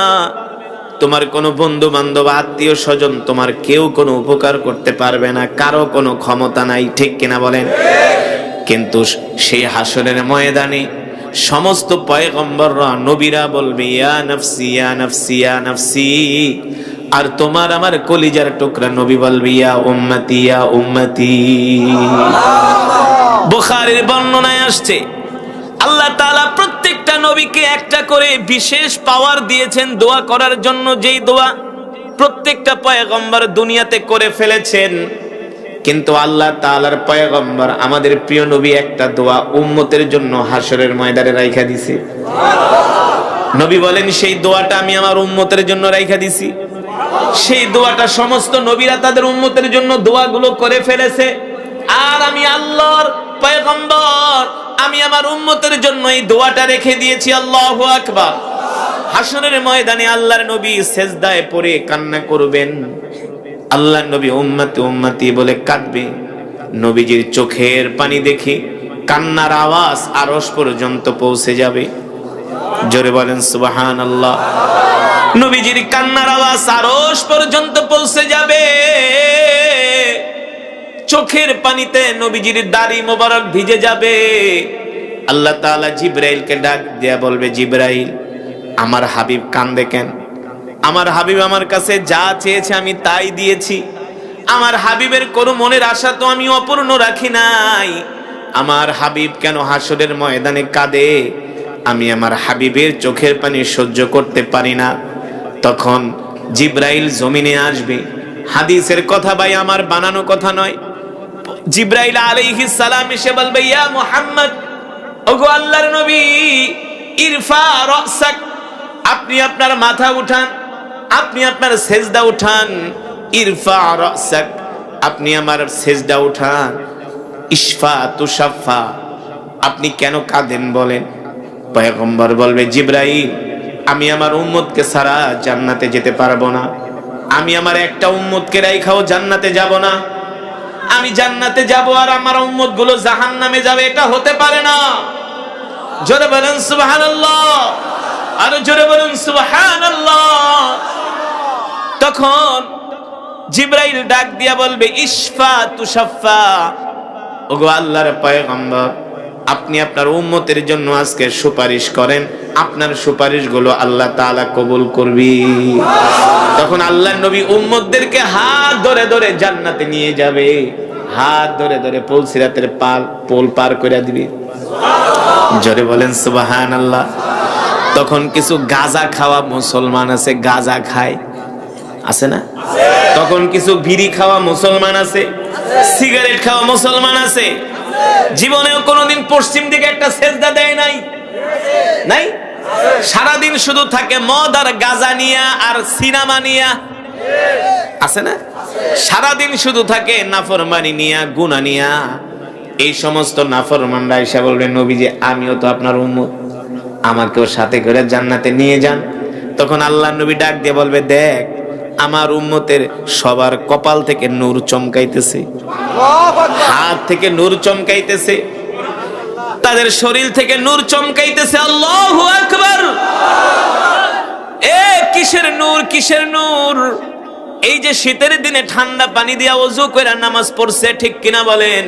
তোমার কোনো বন্ধু বান্ধব আত্মীয় স্বজন তোমার কেউ কোনো উপকার করতে পারবে না, কারো কোনো ক্ষমতা নাই। ঠিক কিনা বলেন? কিন্তু সেই হাসরের ময়দানে সমস্ত পয়গম্বররা, নবীরা বলবে, ইয়া নফসি, ইয়া নফসি, ইয়া নফসি। আর তোমার আমার কলিজার টুকরা নবী বলবে, ইয়া উম্মতি, ইয়া উম্মতি। বুখারীর বর্ণনায় আসছে, আল্লাহ তাআলা প্রত্যেকটা নবীকে একটা করে বিশেষ পাওয়ার দিয়েছেন দোয়া করার জন্য, যেই দোয়া প্রত্যেকটা পয়গম্বর দুনিয়াতে করে ফেলেছেন। কিন্তু আল্লাহ তাআলার পয়গম্বর আমাদের প্রিয় নবী একটা দোয়া উম্মতের জন্য হাসরের ময়দানে রাইখা দিছে। নবী বলেন, সেই দোয়াটা আমি আমার উম্মতের জন্য রাইখা দিছি। সেই দোয়াটা সমস্ত নবীরা তাদের উম্মতের জন্য দোয়াগুলো করে ফেলেছে। আর আমি আল্লাহর পয়গম্বর, আমি আমার উম্মতের জন্য এই দোয়াটা রেখে দিয়েছি। আল্লাহু আকবার। হাসরের ময়দানে আল্লাহর নবী সেজদায় পড়ে কান্না করবেন। আল্লাহর নবী উম্মতি উম্মতি বলে কাঁদবে। নবীজির চোখের পানি দেখে কান্নার আওয়াজ আরশ পর্যন্ত পৌঁছে যাবে। জোরে বলেন সুবহানাল্লাহ। নবীজির কান্নার আওয়াজ আরশ পর্যন্ত পৌঁছে যাবে। চোখের পানিতে নবীজির দাড়ি মোবারক ভিজে যাবে। আল্লাহ তাআলা জিবরাইলকে ডাক দিয়া বলবে, জিবরাইল, আমার হাবিব কান্দে কেন? আমার হাবিব আমার কাছে যা চেয়েছে আমি তাই দিয়েছি। আমার হাবিবের কোনো মনের আশা তো আমি অপূর্ণ রাখি নাই। আমার হাবিব কেন হাসরের ময়দানে কাঁদে? আমি আমার হাবিবের চোখের পানি সহ্য করতে পারি না। তখন জিবরাইল জমিনে আসবে। হাদিসের কথা ভাই, আমার বানানো কথা নয়। জিবরাইল আলাইহিস সালাম এসে বলবে, ইয়া মুহাম্মদ, ওগো আল্লাহর নবী, ইরফা রাসাক, আপনি আপনার মাথা উঠান, আপনি আপনার সেজদা উঠান। ইরফা রাসাক, আপনি আমার সেজদা উঠান। ইশফা তুশাফা, আপনি কেন কাঁদেন বলেন? পয়গম্বর বলবে, জিবরাইল, আমি আমার উম্মতকে ছাড়া জান্নাতে যেতে পারবো না। আমি আমার একটা উম্মতকে রাইখাও জান্নাতে যাব না। আমি জান্নাতে যাব আর আমার উম্মত গুলো জাহান্নামে যাবে, এটা হতে পারে না। জোরে বলেন সুবহানাল্লাহ, আরো জোরে বলেন সুবহানাল্লাহ। তখন জিবরাইল ডাক দিয়া বলবে, ইশফা তুশাফা, ওগো আল্লাহর পয়গম্বর, আপনি আপনার উম্মতের জন্য আজকে সুপারিশ করেন, আপনার সুপারিশগুলো আল্লাহ তাআলা কবুল করবে। তখন আল্লাহর নবী উম্মতদেরকে হাত ধরে ধরে জান্নাতে নিয়ে যাবে, হাত ধরে ধরে পুলসিরাতের পোল পার করে দিবে। জোরে বলেন সুবহানাল্লাহ। তখন কিছু গাঁজা খাওয়া মুসলমান আছে, গাঁজা খায়, আছে না? তখন কিছু বিড়ি খাওয়া মুসলমান আছে, সিগারেট খাওয়া মুসলমান আছে। জীবনেও কোনোদিন পশ্চিম দিকে একটা সেজদা দেয় নাই, নাই? সারাদিন শুধু থাকে মদ আর গাঁজা নিয়া আর সিনেমা নিয়া, আছে না? সারাদিন শুধু থাকে নাফরমানি নিয়া, গুনাহ নিয়া। এই সমস্ত নাফরমানরা এসে বলবে, নবীজি, আমিও তো আপনার উম্মত, আমাকেও সাথে করে জান্নাতে নিয়ে যান। তখন আল্লাহর নবী ডাক দিয়ে বলবে, দেখ, আমার উম্মতের সবার কপাল থেকে নূর চমকাইতেছে, হাত থেকে নূর চমকাইতেছে, তাদের শরীর থেকে নূর চমকাইতেছে। আল্লাহু আকবার। এ কিসের নূর, কিসের নূর? এই যে শীতের দিনে ঠান্ডা পানি দিয়া ওযু করে নামাজ পড়ছে, ঠিক কিনা বলেন?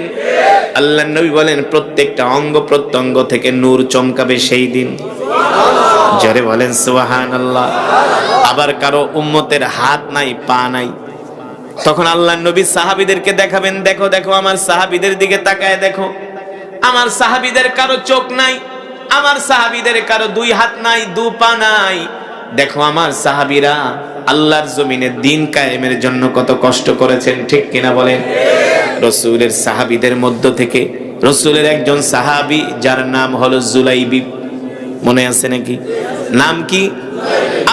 আল্লাহর নবী বলেন, প্রত্যেকটা অঙ্গ প্রত্যঙ্গ থেকে নূর চমকাবে সেই দিন। জোরে বলেন সুবহানাল্লাহ। আবার কারো উম্মতের হাত নাই পা নাই, তখন আল্লাহর নবী সাহাবীদেরকে দেখাবেন, দেখো দেখো আমার সাহাবীদের দিকে তাকায় দেখো, আমার সাহাবীদের কারো চোখ নাই, আমার সাহাবীদের কারো দুই হাত নাই, দু পা নাই, দেখো আমার সাহাবীরা আল্লাহর জমিনে দ্বীন কায়েমের জন্য কত কষ্ট করেছেন, ঠিক কিনা বলেন? রাসূলের সাহাবীদের মধ্য থেকে রাসূলের একজন সাহাবী যার নাম হলো জুলাইবিব, মনে আছে নাকি? নাম কি?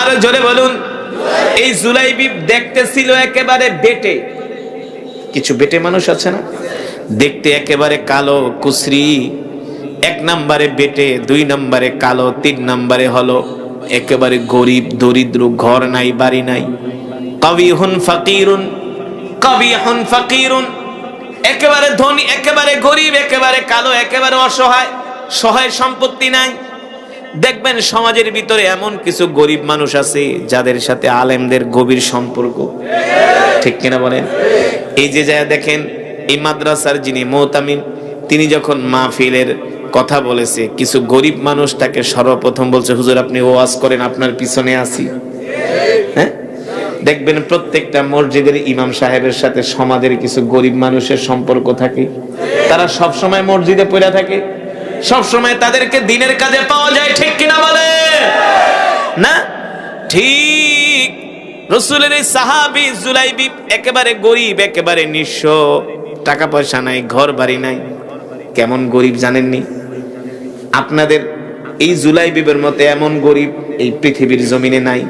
আরো জোরে বলুন। এই জুলাইবিব দেখতে ছিল একেবারে বেটে, কিছু বেটে মানুষ আছে না, দেখতে একেবারে কালো কুসরি, এক নম্বরে বেটে, দুই নম্বরে কালো, তিন নম্বরে হলো একেবারে গরিব দরিদ্র, ঘর নাই বাড়ি নাই, কবিহুন ফাকিরুন, কবিহুন ফাকিরুন, একেবারে ধনী, একেবারে গরিব, একেবারে কালো, একেবারে অসহায়, সহায় সম্পত্তি নাই। দেখবেন সমাজের ভিতরে এমন কিছু গরিব মানুষ আছে যাদের সাথে আলেমদের গভীর সম্পর্ক, ঠিক কিনা বলেন? এই যে যা দেখেন এই মাদ্রাসার যিনি মুতামিম, তিনি যখন মাহফিলের কথা বলেছে, কিছু গরিব মানুষ তাকে সর্বপ্রথম বলছে, হুজুর আপনি ওয়াজ করেন, আপনার পিছনে আছি। হ্যাঁ, দেখবেন প্রত্যেকটা মসজিদের ইমাম সাহেবের সাথে সমাজের কিছু গরিব মানুষের সম্পর্ক থাকে, তারা সব সময় মসজিদে পড়ে থাকে, সব সময় তাদেরকে দ্বীনের কাজে পাওয়া যায়, ঠিক কিনা বলে না? ঠিক রাসূলের এই সাহাবী জুলাইবিব একেবারে গরিব, একেবারে নিঃস্ব, টাকা পয়সা নাই, ঘর বাড়ি নাই। কেমন গরিব জানেননি? আপনাদের এই জুলাইবিবের মতো এমন গরিব এই পৃথিবীর জমিনে নাই।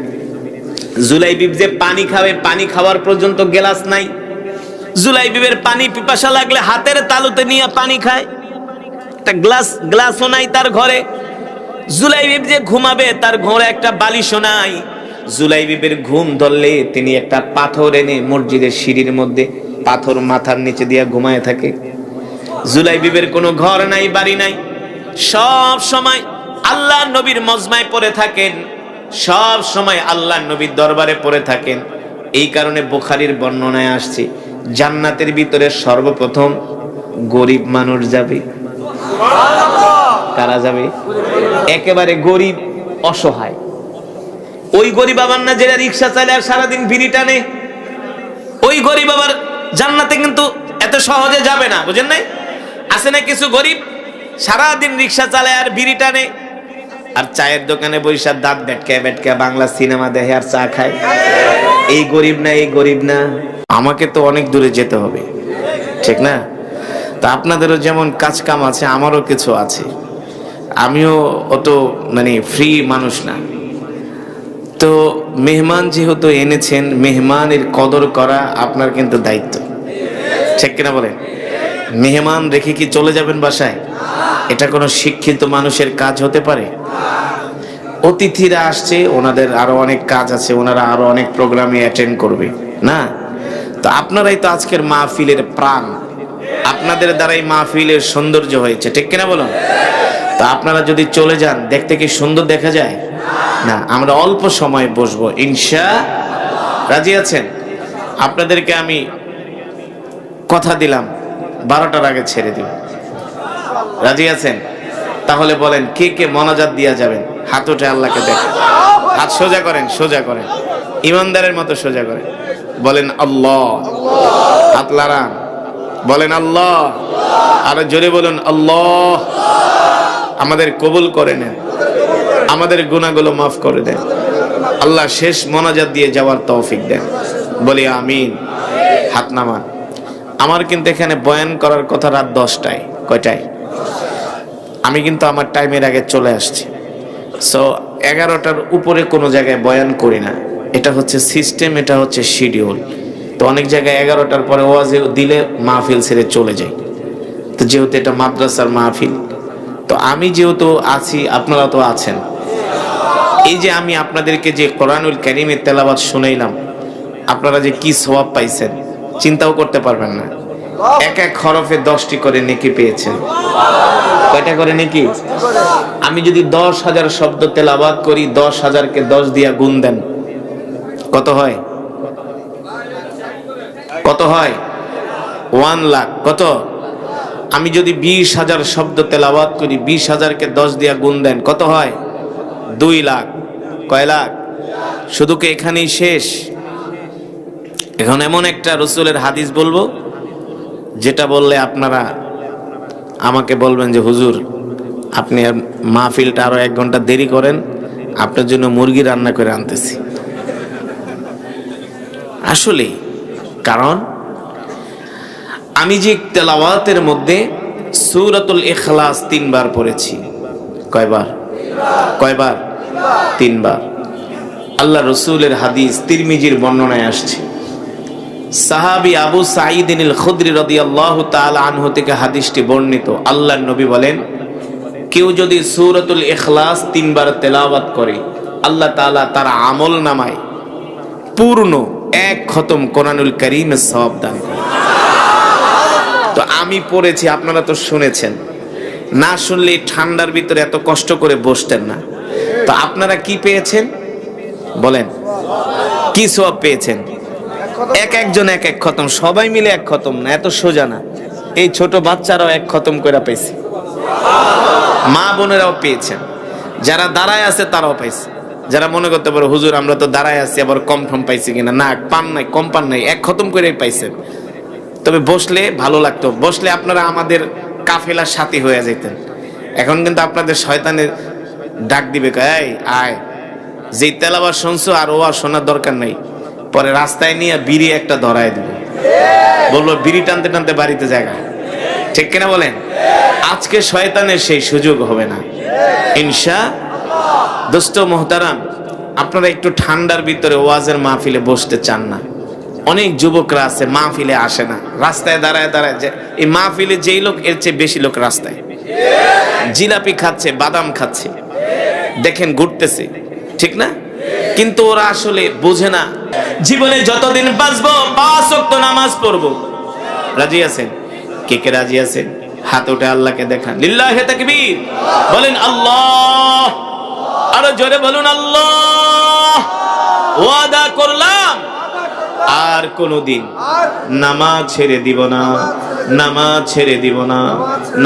জুলাইবিব যে পানি খাবে, পানি খাওয়ার পর্যন্ত গ্লাস নাই। জুলাইবিবের পানি পিপাসা লাগলে হাতের তালুতে নিয়ে পানি খায়, একটা গ্লাসও নাই তার ঘরে। জুলাইবিব যে ঘুমাবে তার ঘরে একটা বালিশও নাই। জুলাইবিবের ঘুম ধরলে তিনি একটা পাথর এনে মসজিদের সিঁড়ির মধ্যে পাথর মাথার নিচে দিয়ে ঘুমায় থাকে। জুলাইবিবের কোনো ঘর নাই বাড়ি নাই, সব সময় আল্লাহর নবীর মজমায় পড়ে থাকেন, সব সময় আল্লাহর নবীর দরবারে পড়ে থাকেন। এই কারণে বুখারীর বর্ণনায় আসছে জান্নাতের ভিতরে সর্বপ্রথম গরিব মানুষ যাবে। কারা যাবে? একেবারে গরিব অসহায়। ওই গরিব আবার না যেটা রিক্সা চালে আর সারাদিন বিড়ি টানে, ওই গরিব আবার জান্নাতে কিন্তু এত সহজে যাবে না, বুঝেন নাই? আছে না কিছু গরিব সারাদিন রিক্সা চালায় আর বিড়ি টানে, আর চায়ের দোকানে বৈশা দাঁত বেটকে বেটকে বাংলা সিনেমা দেখে আর চা খায়। এই গরিব না, এই গরিব না। আমাকে তো অনেক দূরে যেতে হবে, ঠিক না? তা আপনাদেরও যেমন কাজ কাম আছে, আমারও কিছু আছে। আমিও অত ফ্রি মানুষ না। তো মেহমান যেহেতু এনেছেন, মেহমানের কদর করা আপনার কিন্তু দায়িত্ব, ঠিক কিনা বলেন? মেহমান রেখে কি চলে যাবেন বাসায়? এটা কোনো শিক্ষিত মানুষের কাজ হতে পারে? অতিথিরা আসছে, ওনাদের আরো অনেক কাজ আছে, ওনারা আরো অনেক প্রোগ্রামে অ্যাটেন্ড করবে না? তো আপনারাই তো আজকের মাহফিলের প্রাণ, আপনাদের দ্বারাই মাহফিলের সৌন্দর্য হয়েছে, ঠিক কিনা বলুন? তা আপনারা যদি চলে যান, দেখতে কি সুন্দর দেখা যায় না? আমরা অল্প সময় বসবো ইনশাআল্লাহ। রাজি আছেন? আপনাদেরকে আমি কথা দিলাম 12টার আগে ছেড়ে দিব। রাজি আছেন? তাহলে বলেন কে কে মোনাজাত দিয়া যাবেন? হাত উঠে আল্লাহকে দেখেন, হাত সোজা করেন, সোজা করেন, ইমানদারের মতো সোজা করেন। বলেন আল্লাহ, হাত লাড়ান, বলেন আল্লাহ, আরো জোরে বলুন আল্লাহ। আমাদের কবুল করে নেন, আমাদের গুনাহগুলো মাফ করে দেন, আল্লাহ শেষ মোনাজাত দিয়ে যাওয়ার তৌফিক দেন। বলি আমিন। হাত নামান। আমার কিন্তু এখানে বয়ান করার কথা রাত 10টায়। কয়টায়? আমি কিন্তু আমার টাইমের আগে চলে আসছি। সো 11টার উপরে কোনো জায়গায় বয়ান করি না, এটা হচ্ছে সিস্টেম, এটা হচ্ছে শিডিউল। তো অনেক জায়গায় 11টার পরে ওয়াজ দিলে মাহফিল ছেড়ে চলে যায়। তো যেহেতু এটা মাদ্রাসার মাহফিল, তো আমি যেহেতু আছি, আপনারা তো আছেন। এই যে আমি আপনাদেরকে যে কোরআনুল কারীমের তেলাওয়াত শুনাইলাম, আপনারা যে কি সওয়াব পাইছেন চিন্তাও করতে পারবেন না। এক এক হরফে 10টি করে নেকি পেয়েছেন। কয়টা করে নেকি? আমি যদি 10,000 শব্দ তেলাওয়াত করি, 10,000কে 10 দিয়া গুণ দেন, কত হয়? কত হয়? 1 লাখ। কত? আমি যদি 20,000 শব্দ তেলাওয়াত করি, 20,000কে 10 দিয়া গুণ দেন, কত হয়? 2 লাখ। কয় লাখ? শুধু কি এখানেই শেষ? এখন এমন একটা রাসূলের হাদিস বলবো যেটা বললে আপনারা আমাকে বলবেন যে হুজুর আপনি মাহফিলটা আরো 1 ঘন্টা দেরি করেন, আপনার জন্য মুরগি রান্না করে আনতেছি। আসলে কারণ আমি যে তেলাওয়াতের মধ্যে সূরাতুল ইখলাস 3 বার পড়েছি। কয়বার? 3 বার। আল্লাহ রসুলের হাদিস তিরমিজির বর্ণনায় আসছে, সাহাবী আবু সাঈদ আল খুদরি রাদিয়াল্লাহু তাআলা আনহু থেকে হাদিসটি বর্ণিত। আল্লাহর নবী বলেন, কেউ যদি সূরাতুল ইখলাস 3 বার তেলাওয়াত করে আল্লাহ তাআলা তার আমল নামায় পূর্ণ 1 খতম কোরআনুল কারীমের সওয়াব দান করে। তো আমি পড়েছি, আপনারা তো শুনেছেন, না শুনলে ঠান্ডার ভিতরে এত কষ্ট করে বসতেন না। তো আপনারা কি পেয়েছেন বলেন? কি সওয়াব পেয়েছেন? একজন এক খতম, সবাই মিলে 1 খতম না, এত সোজা না। এই ছোট বাচ্চারাও 1 খতম করে পেয়েছে, মা বোনেরাও পেয়েছেন, যারা দাঁড়ায় আছে তারাও পাইছে। যারা মনে করতে পারো হুজুর আমরা তো দাঁড়ায় আছি আবার কম ঠম পাইছি কিনা, না, পান নাই, কম পান নাই, 1 খতম করে পাইছেন। তবে বসলে ভালো লাগতো, বসলে আপনারা আমাদের কাফেলার সাথী হয়ে যেতেন। এখন কিন্তু আপনাদের শয়তানের ডাক দিবে, এই আয়, যেই তেলাওয়াত শুনছো আর ও আর শোনার দরকার নাই, পরে রাস্তায় নিয়ে বিড়ি একটা ধরায় দিবে, বলবো বিড়ি টানতে টানতে বাড়িতে জায়গা। ঠিক কিনা বলেন? আজকে শয়তানের সেই সুযোগ হবে না ইনশাআল্লাহ। দোস্ত মোহতারাম, আপনারা একটু ঠান্ডার ভিতরে ওয়াজের মাহফিলে বসতে চান না? অনেক যুবকরা আছে মাহফিলে আসে না, রাস্তায় দাঁড়ায় দাঁড়ায়। এই মাহফিলে যেই লোক এর চেয়ে বেশি লোক রাস্তায় জিলাপি খাচ্ছে, বাদাম খাচ্ছে, দেখেন ঘুরতেছে, ঠিক না? কিন্তু ওরা আসলে বোঝে না জীবনে যতদিন বাঁচবো 5 ওয়াক্ত নামাজ পড়বো। রাজি আছেন? কে কে রাজি আছেন? হাত উঠে আল্লাহকে দেখান, লিল্লাহি তাকবীর বলেন, আল্লাহ, আরো জোরে বলুন আল্লাহ। ওয়াদা করলাম আর কোনদিন নামাজ ছেড়ে দিব না, নামাজ ছেড়ে দিব না,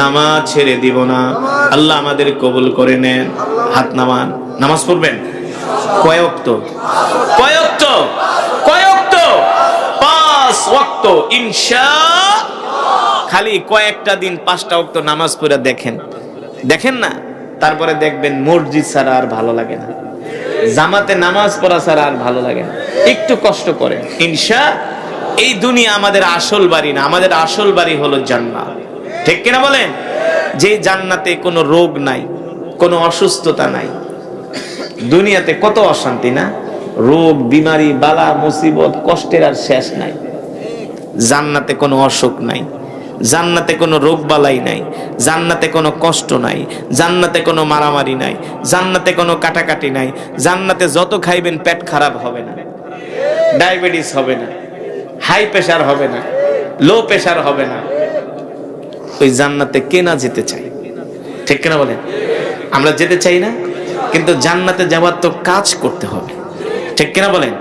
নামাজ ছেড়ে দিব না। আল্লাহ আমাদের কবুল করে নেন। হাত নামান। নামাজ পড়বেন কয় ওয়াক্ত? কয় ওয়াক্ত? কয় ওয়াক্ত? 5 ওয়াক্ত ইনশাআল্লাহ। খালি কয়েকটা দিন 5টা ওয়াক্ত নামাজ পড়ে দেখেন, দেখেন না, তারপরে দেখবেন মসজিদ ছাড়া আর ভালো লাগে না, জামাতে নামাজ পড়া ছাড়া আর ভালো লাগে না। একটু কষ্ট করেন ইনশাআল্লাহ। এই দুনিয়া আমাদের আসল বাড়ি না, আমাদের আসল বাড়ি হলো জান্নাত। ঠিক কিনা বলেন? যে জান্নাতে কোনো রোগ নাই, কোনো অসুস্থতা নাই। দুনিয়াতে কত অশান্তি না, রোগ, বিমারি, বালা, মুসিবত, কষ্টের আর শেষ নাই। জান্নাতে কোনো অসুখ নাই, জান্নাতে কোনো রোগ বালাই নাই, জান্নাতে কোনো কষ্ট নাই, জান্নাতে কোনো মারামারি নাই, জান্নাতে কোনো কাটাকাটি নাই। জান্নাতে যত খাইবেন পেট খারাপ হবে না, ডায়াবেটিস হবে না, হাই প্রেশার হবে না, লো প্রেশার হবে না। ওই জান্নাতে কে না যেতে চায়? ঠিক কিনা বলেন? আমরা যেতে চাই না, কিন্তু জান্নাতে যাওয়ার তো কাজ করতে হবে। ঠিক কিনা বলেন?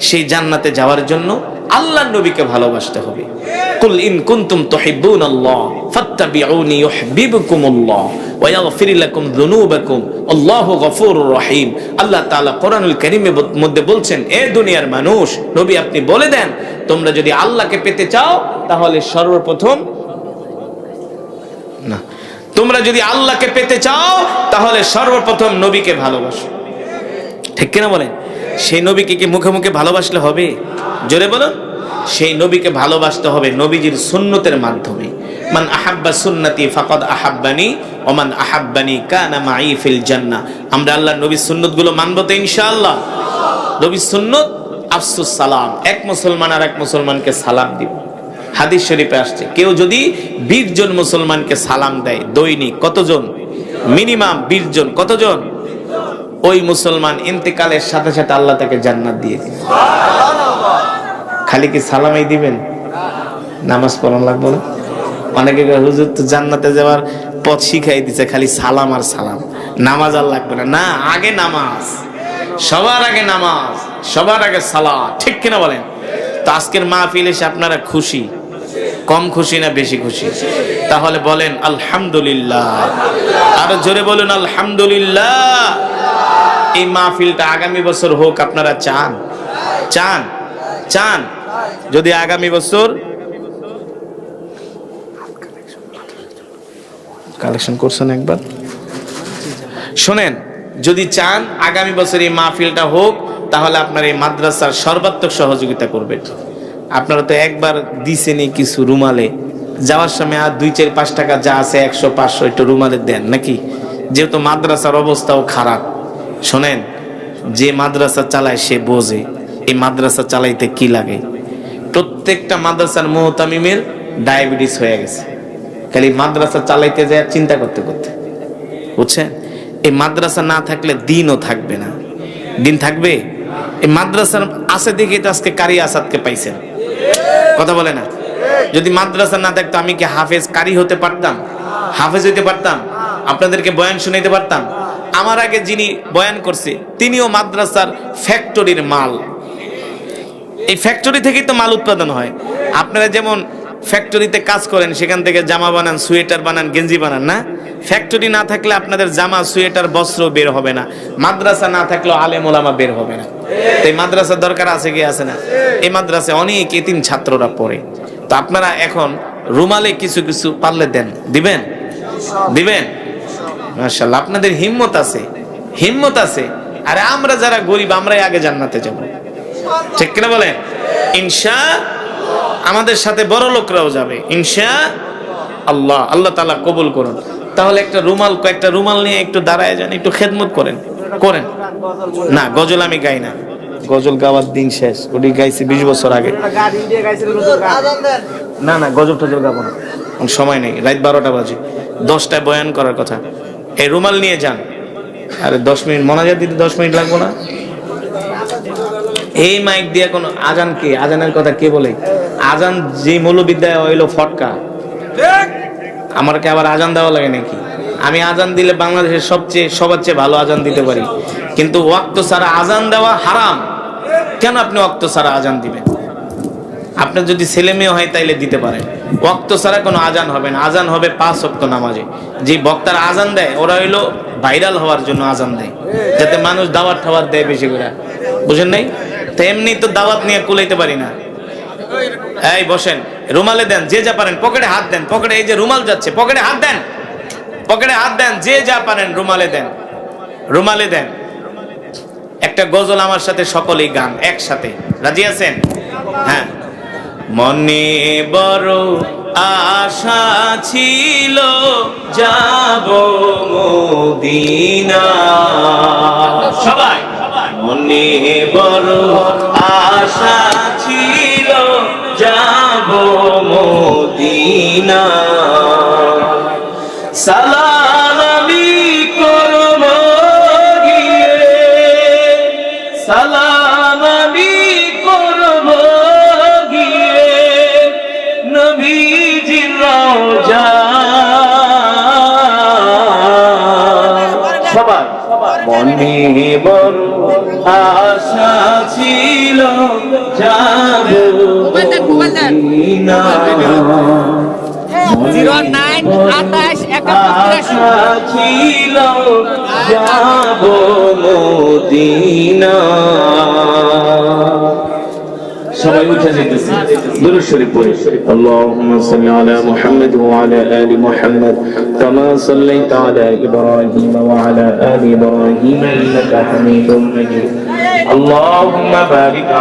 সেই জান্নাতে যাওয়ার জন্য আল্লাহর নবীকে ভালোবাসতে হবে। কুল ইন কুনতুম তুহিব্বুনাল্লাহ ফাত্তাবিউনি ইউহিব্বুকুমুল্লাহ ওয়া ইয়াগফির লাকুম যুনুবাকুম আল্লাহু গফুরুর রহিম। আল্লাহ তাআলা কোরআনুল কারীমের মধ্যে বলছেন, এ দুনিয়ার মানুষ, নবী আপনি বলে দেন, তোমরা যদি আল্লাহকে পেতে চাও তাহলে সর্বপ্রথম না, তোমরা যদি আল্লাহকে পেতে চাও তাহলে সর্বপ্রথম নবীকে ভালোবাসো। ঠিক কিনা বলেন? সেই নবীকে কি মুখে মুখে ভালোবাসলে হবে? জোরে বলুন। সেই নবীকে ভালোবাসতে হবে নবীজির সুন্নতের মাধ্যমে। মান আহাব্বা সুন্নতি ফাকাদ আহাব্বানি ওয়া মান আহাব্বানি কানা মাই ফিল জান্নাহ। আমরা আল্লাহর নবীর সুন্নতগুলো মানব তো ইনশাআল্লাহ। নবীর সুন্নত আফসুস সালাম, এক মুসলমান আর এক মুসলমানকে সালাম দিব। হাদিস শরীফে আসছে, কেউ যদি 20 জন মুসলমানকে সালাম দেয় দৈনিক, কতজন? মিনিমাম 20 জন। কতজন? ওই মুসলমান ইন্তেকালের সাথে সাথে আল্লাহ তাকে জান্নাত দিয়ে দিবেন। খালি কি সালামই দিবেন? নামাজ পড়ান লাগবে না? অনেকে হুজুর তো জান্নাতে যাওয়ার পথ শিখাই দিচ্ছে, খালি সালাম আর সালাম, নামাজ আর লাগবে না। না, আগে নামাজ, সবার আগে নামাজ, সবার আগে সালাত। ঠিক কিনা বলেন? তো আজকের মাহফিল এসে আপনারা খুশি? কম খুশি না বেশি খুশি? তাহলে বলেন আলহামদুলিল্লাহ। আরো জোরে বলুন আলহামদুলিল্লাহ। এই মাহফিলটা আগামী বছর হোক, আপনারা চান? চান? চান? যদি আগামী বছর কালেকশন করছেন একবার শোনেন, যদি চান আগামী বছর এই মাহফিলটা হোক, তাহলে আপনার এই মাদ্রাসার সর্বাত্মক সহযোগিতা করবেন। আপনারা তো একবার দিছেনই কিছু রুমালে, যাওয়ার সময় আর 2-4-5 টাকা যা আছে 100-500 একটু রুমালে দেন নাকি, যেহেতু মাদ্রাসার অবস্থাও খারাপ। শোনেন, যে মাদ্রাসা চালায় সে বোঝে এই মাদ্রাসা চালাইতে কি লাগে। প্রত্যেকটা মাদ্রাসার মুহতামিমের ডায়াবেটিস হয়ে গেছে খালি মাদ্রাসা চালাইতে যায় চিন্তা করতে করতে, বুঝছেন? এই মাদ্রাসা না থাকলে দিনও থাকবে না। দিন থাকবে? এই মাদ্রাসার আছে দেখে তো আজকে কারি আসাদকে পাইছেন, কথা বলে না? যদি মাদ্রাসা না থাকতো আমি কি হাফেজ কারি হতে পারতাম? হাফেজ হইতে পারতাম? আপনাদেরকে বয়ান শুনাইতে পারতাম? আমার আগে যিনি বয়ান করছে তিনিও মাদ্রাসার ফ্যাক্টরির মাল। এই ফ্যাক্টরি থেকেই তো মাল উৎপাদন হয়। আপনারা যেমন ফ্যাক্টরিতে কাজ করেন, সেখান থেকে জামা বানান, সোয়েটার বানান, গেঞ্জি বানান না? ফ্যাক্টরি না থাকলে আপনাদের জামা, সোয়েটার, বস্ত্র বের হবে না। মাদ্রাসা না থাকলেও আলেম ওলামা বের হবে না। এই মাদ্রাসার দরকার আছে কি আছে না? এই মাদ্রাসায় অনেক এতিম ছাত্ররা পড়ে। তো আপনারা এখন রুমালে কিছু কিছু পারলে দেন, দিবেন? দিবেন? মাশাআল্লাহ, আপনাদের হিম্মত আছে, হিম্মত আছে। আরে আমরা যারা গরিব আমরাই আগে জান্নাতে যাব, ঠিক কিনা বলেন? ইনশাআল্লাহ আমাদের সাথে বড় লোকরাও যাবে ইনশাআল্লাহ। আল্লাহ তাআলা কবুল করুন। তাহলে একটা রুমাল, কয়েকটা রুমাল নিয়ে একটু দাঁড়ায় যান, একটু খেদমত করেন। করেন না? গজল আমি গাই না, গজল গাওয়ার দিন শেষ। ওটি গাইছি 20 বছর আগে। না না, গজল টজল গাবো না, সময় নেই। রাত 12টা বাজে, 10টায় বয়ান করার কথা। এই রুমাল নিয়ে যান। আরে 10 মিনিট মোনাজাত দিতে 10 মিনিট লাগবো না? এই মাইক দিয়ে কোনো আজান, কে আজানের কথা কে বলে? আজান যে মৌলবিদ্যায় হইলো ফটকা। আমার কি আবার আজান দেওয়া লাগে নাকি? আমি আজান দিলে বাংলাদেশের সবার চেয়ে ভালো আজান দিতে পারি, কিন্তু ওয়াক্ত ছাড়া আজান দেওয়া হারাম। কেন আপনি ওয়াক্ত ছাড়া আজান দিবেন? আপনার যদি ছেলে মেয়ে হয় তাইলে দিতে পারেন। ওয়াক্ত ছাড়া কোনো আজান হবে না। আজান হবে 5 ওয়াক্ত নামাজে। যে বক্তারা আজান দেয় ওরা হইলো ভাইরাল হওয়ার জন্য আজান দেয়, যাতে মানুষ দাওয়াত ঠাওয়াত দেয় বেশি করে, বুঝেন নাই? তো এমনি তো দাওয়াত নিয়ে কুলাইতে পারি না। এই বসেন, রুমালে দেন, যে যা পারেন। পকেটে হাত দেন, পকেটে এই যে রুমাল যাচ্ছে, পকেটে হাত দেন, পকেটে হাত দেন, যে যা পারেন রুমালে দেন, রুমালে দেন। একটা গজল আমার সাথে সকলেই গান একসাথে, রাজি আছেন? হ্যাঁ। মনে বড় আশা ছিল যাব মদিনা, সবাই মনে বড় আশা ছিল যাব মদিনা, সালাম আমি করব গিয়ে, সালাম আমি করব গিয়ে নবীজির রওজা। সবাই মনে বড় আশা ছিল যাব মদিনা, আশা ছিল যাব মদিনা। সবাই উঠে যেতেছে, দুরূদ শরীফ পড়ে। আল্লাহুম্মা সাল্লি আলা মুহাম্মাদ ওয়া আলা আলি মুহাম্মাদ কামা সাল্লাইতা আলা ইব্রাহিম ওয়া আলা আলি ইব্রাহিম ইন্নাকা হামিদুম মাজিদ। আল্লাহুম্মা বারিক